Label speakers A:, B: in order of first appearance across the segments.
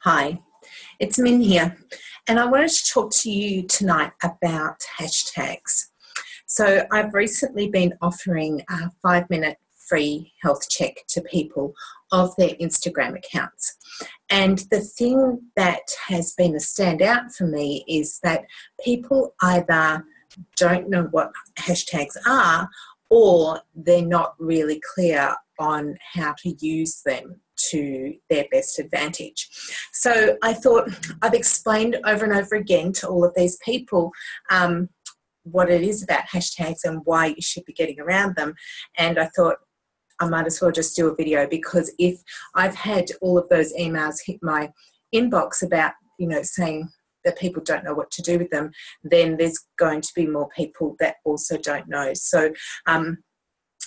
A: Hi, it's Min here, and I wanted to talk to you tonight about hashtags. So I've recently been offering a 5-minute free health check to people of their Instagram accounts. And the thing that has been a standout for me is that people either don't know what hashtags are or they're not really clear on how to use them to their best advantage. So I thought I've explained over and over again to all of these people what it is about hashtags and why you should be getting around them. And I thought I might as well just do a video, because if I've had all of those emails hit my inbox about, saying that people don't know what to do with them, then there's going to be more people that also don't know. So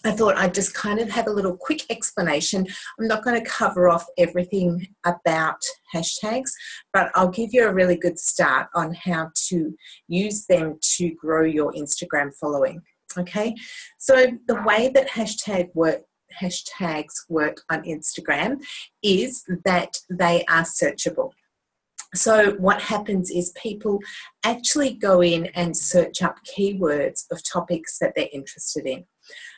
A: I thought I'd just kind of have a little quick explanation. I'm not going to cover off everything about hashtags, but I'll give you a really good start on how to use them to grow your Instagram following. Okay, so the way that hashtags work on Instagram is that they are searchable. So what happens is people actually go in and search up keywords of topics that they're interested in.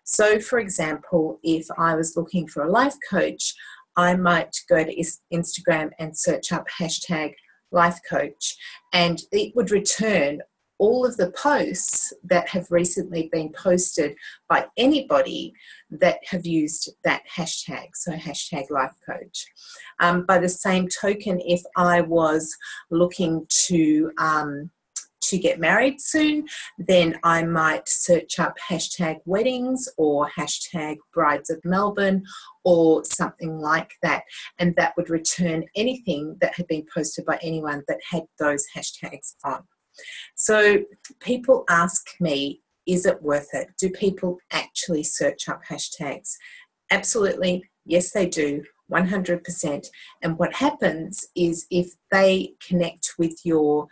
A: So, for example, if I was looking for a life coach, I might go to Instagram and search up hashtag life coach, and it would return all of the posts that have recently been posted by anybody that have used that hashtag, so hashtag life coach. By the same token, if I was looking to get married soon, then I might search up hashtag weddings or hashtag brides of Melbourne or something like that, and that would return anything that had been posted by anyone that had those hashtags on. So people ask me, is it worth it? Do people actually search up hashtags? Absolutely, yes they do, 100%. And what happens is if they connect with your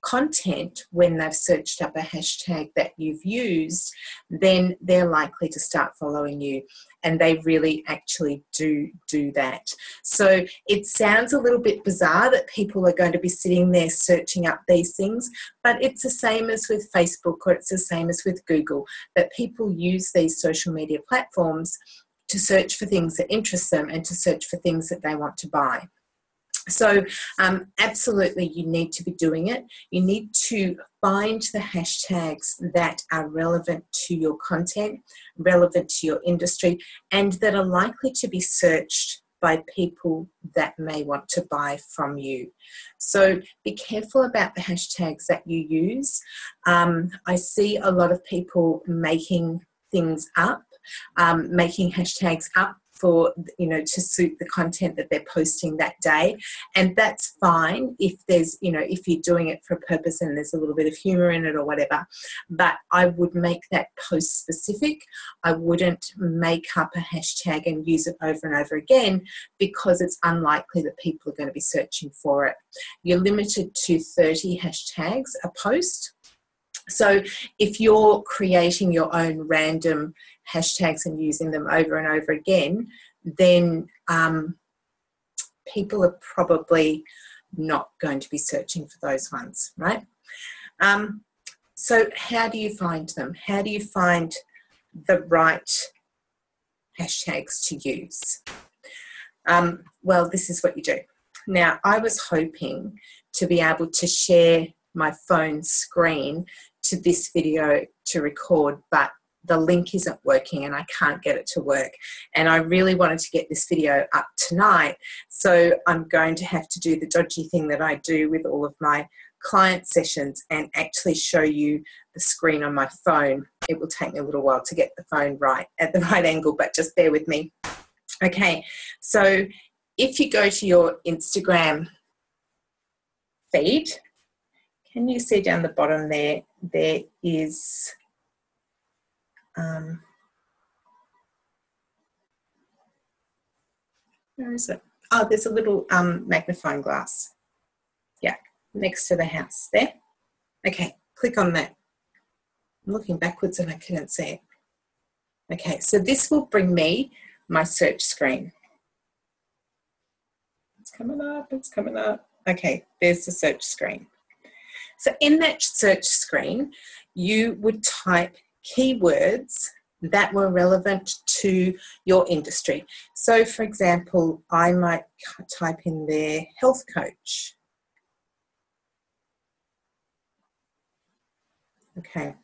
A: content when they've searched up a hashtag that you've used, then they're likely to start following you, and they really actually do that. So it sounds a little bit bizarre that people are going to be sitting there searching up these things, but it's the same as with Facebook, or it's the same as with Google, that people use these social media platforms to search for things that interest them and to search for things that they want to buy. So absolutely, you need to be doing it. You need to find the hashtags that are relevant to your content, relevant to your industry, and that are likely to be searched by people that may want to buy from you. So be careful about the hashtags that you use. I see a lot of people making things up, making hashtags up for, to suit the content that they're posting that day. And that's fine if there's, if you're doing it for a purpose and there's a little bit of humor in it or whatever. But I would make that post specific. I wouldn't make up a hashtag and use it over and over again, because it's unlikely that people are going to be searching for it. You're limited to 30 hashtags a post. So if you're creating your own random hashtags and using them over and over again, then people are probably not going to be searching for those ones, right? So how do you find them? How do you find the right hashtags to use? Well, this is what you do. Now, I was hoping to be able to share my phone screen to this video to record, but the link isn't working and I can't get it to work. And I really wanted to get this video up tonight, so I'm going to have to do the dodgy thing that I do with all of my client sessions and actually show you the screen on my phone. It will take me a little while to get the phone right at the right angle, but just bear with me. Okay, so if you go to your Instagram feed, can you see down the bottom there, there is where is it? Oh, there's a little magnifying glass. Yeah, next to the house there. Okay, click on that. I'm looking backwards and I couldn't see it. Okay, so this will bring me my search screen. coming up, it's coming up. Okay, there's the search screen. So in that search screen, you would type keywords that were relevant to your industry. So for example, I might type in there health coach. Okay.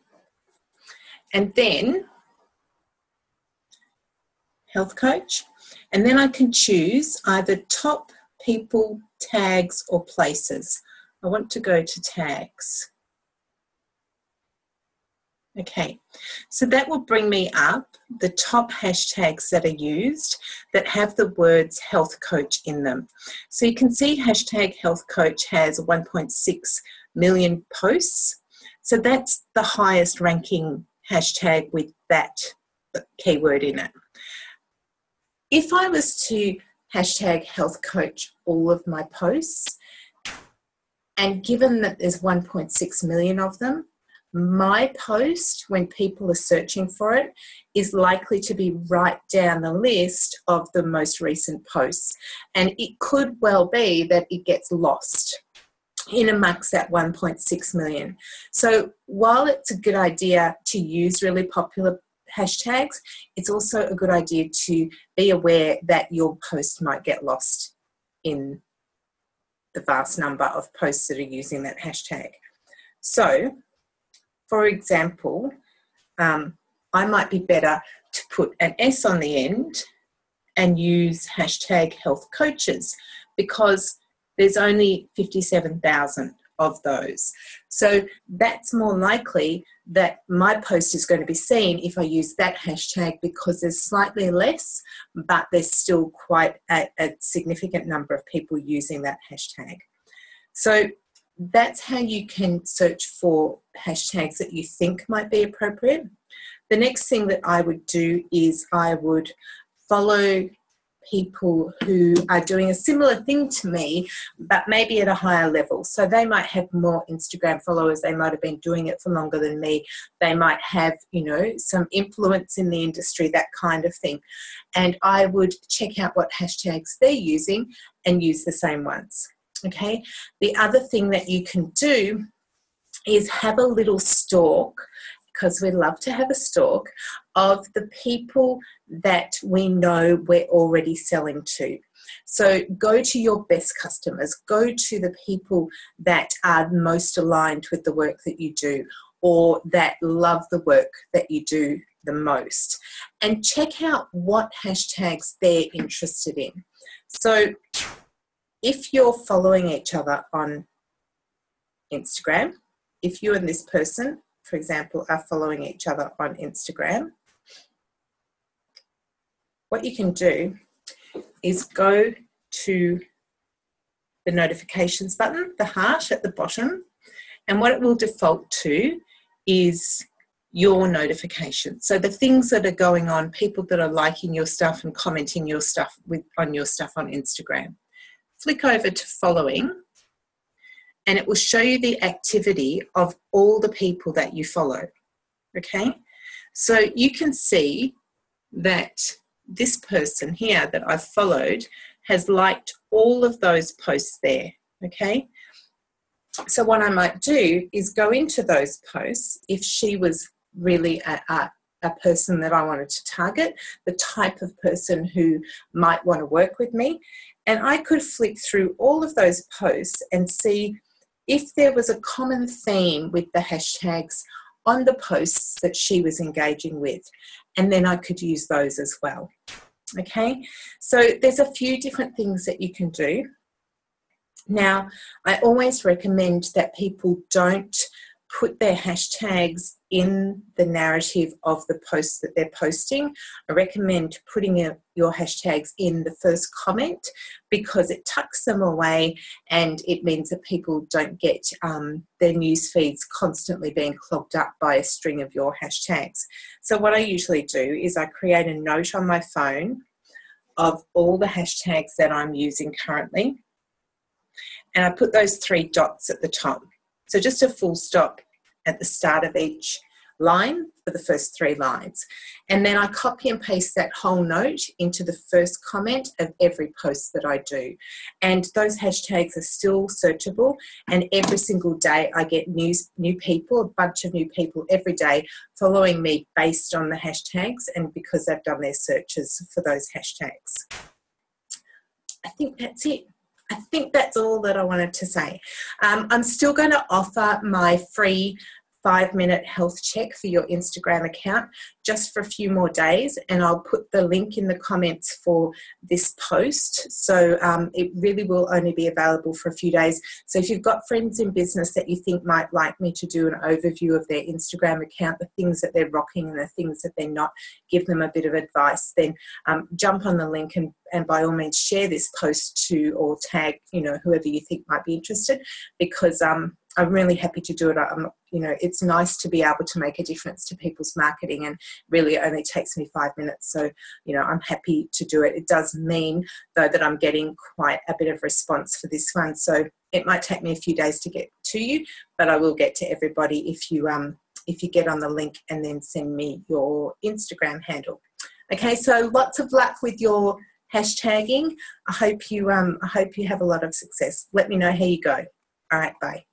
A: And then health coach. And then I can choose either top, people, tags, or places. I want to go to tags. Okay, so that will bring me up the top hashtags that are used that have the words health coach in them. So you can see hashtag health coach has 1.6 million posts. So that's the highest ranking hashtag with that keyword in it. If I was to hashtag health coach all of my posts, and given that there's 1.6 million of them, my post, when people are searching for it, is likely to be right down the list of the most recent posts. And it could well be that it gets lost in amongst that 1.6 million. So while it's a good idea to use really popular hashtags, it's also a good idea to be aware that your post might get lost in the vast number of posts that are using that hashtag. So, for example, I might be better to put an S on the end and use hashtag health coaches because there's only 57,000 of those. So that's more likely that my post is going to be seen if I use that hashtag because there's slightly less, but there's still quite a significant number of people using that hashtag. So that's how you can search for hashtags that you think might be appropriate. The next thing that I would do is I would follow people who are doing a similar thing to me, but maybe at a higher level. So they might have more Instagram followers. They might have been doing it for longer than me. They might have, some influence in the industry, that kind of thing. And I would check out what hashtags they're using and use the same ones. Okay. The other thing that you can do is have a little stalk, because we love to have a stalk, of the people that we know we're already selling to. So go to your best customers, go to the people that are most aligned with the work that you do or that love the work that you do the most, and check out what hashtags they're interested in. So if you're following each other on Instagram, if you and this person, for example, are following each other on Instagram, what you can do is go to the notifications button, the heart at the bottom, and what it will default to is your notifications. So the things that are going on, people that are liking your stuff and commenting your stuff on your stuff on Instagram. Flick over to following, and it will show you the activity of all the people that you follow. Okay, so you can see that this person here that I've followed has liked all of those posts there. Okay, so what I might do is go into those posts if she was really a person that I wanted to target, the type of person who might want to work with me, and I could flick through all of those posts and see if there was a common theme with the hashtags on the posts that she was engaging with, and then I could use those as well. Okay, so there's a few different things that you can do. Now, I always recommend that people don't put their hashtags in the narrative of the posts that they're posting. I recommend putting your hashtags in the first comment because it tucks them away and it means that people don't get their news feeds constantly being clogged up by a string of your hashtags. So what I usually do is I create a note on my phone of all the hashtags that I'm using currently, and I put those 3 dots at the top. So just a full stop at the start of each line for the first 3 lines. And then I copy and paste that whole note into the first comment of every post that I do. And those hashtags are still searchable, and every single day I get new people, a bunch of new people every day following me based on the hashtags and because they've done their searches for those hashtags. I think that's it. I think that's all that I wanted to say. I'm still going to offer my free 5-minute health check for your Instagram account just for a few more days, and I'll put the link in the comments for this post. So it really will only be available for a few days. So if you've got friends in business that you think might like me to do an overview of their Instagram account, the things that they're rocking and the things that they're not, give them a bit of advice, then jump on the link and by all means share this post to, or tag, whoever you think might be interested, because I'm really happy to do it. It's nice to be able to make a difference to people's marketing, and really it only takes me 5 minutes. So, I'm happy to do it. It does mean, though, that I'm getting quite a bit of response for this one. So it might take me a few days to get to you, but I will get to everybody if you get on the link and then send me your Instagram handle. Okay, so lots of luck with your hashtagging. I hope you have a lot of success. Let me know how you go. All right, bye.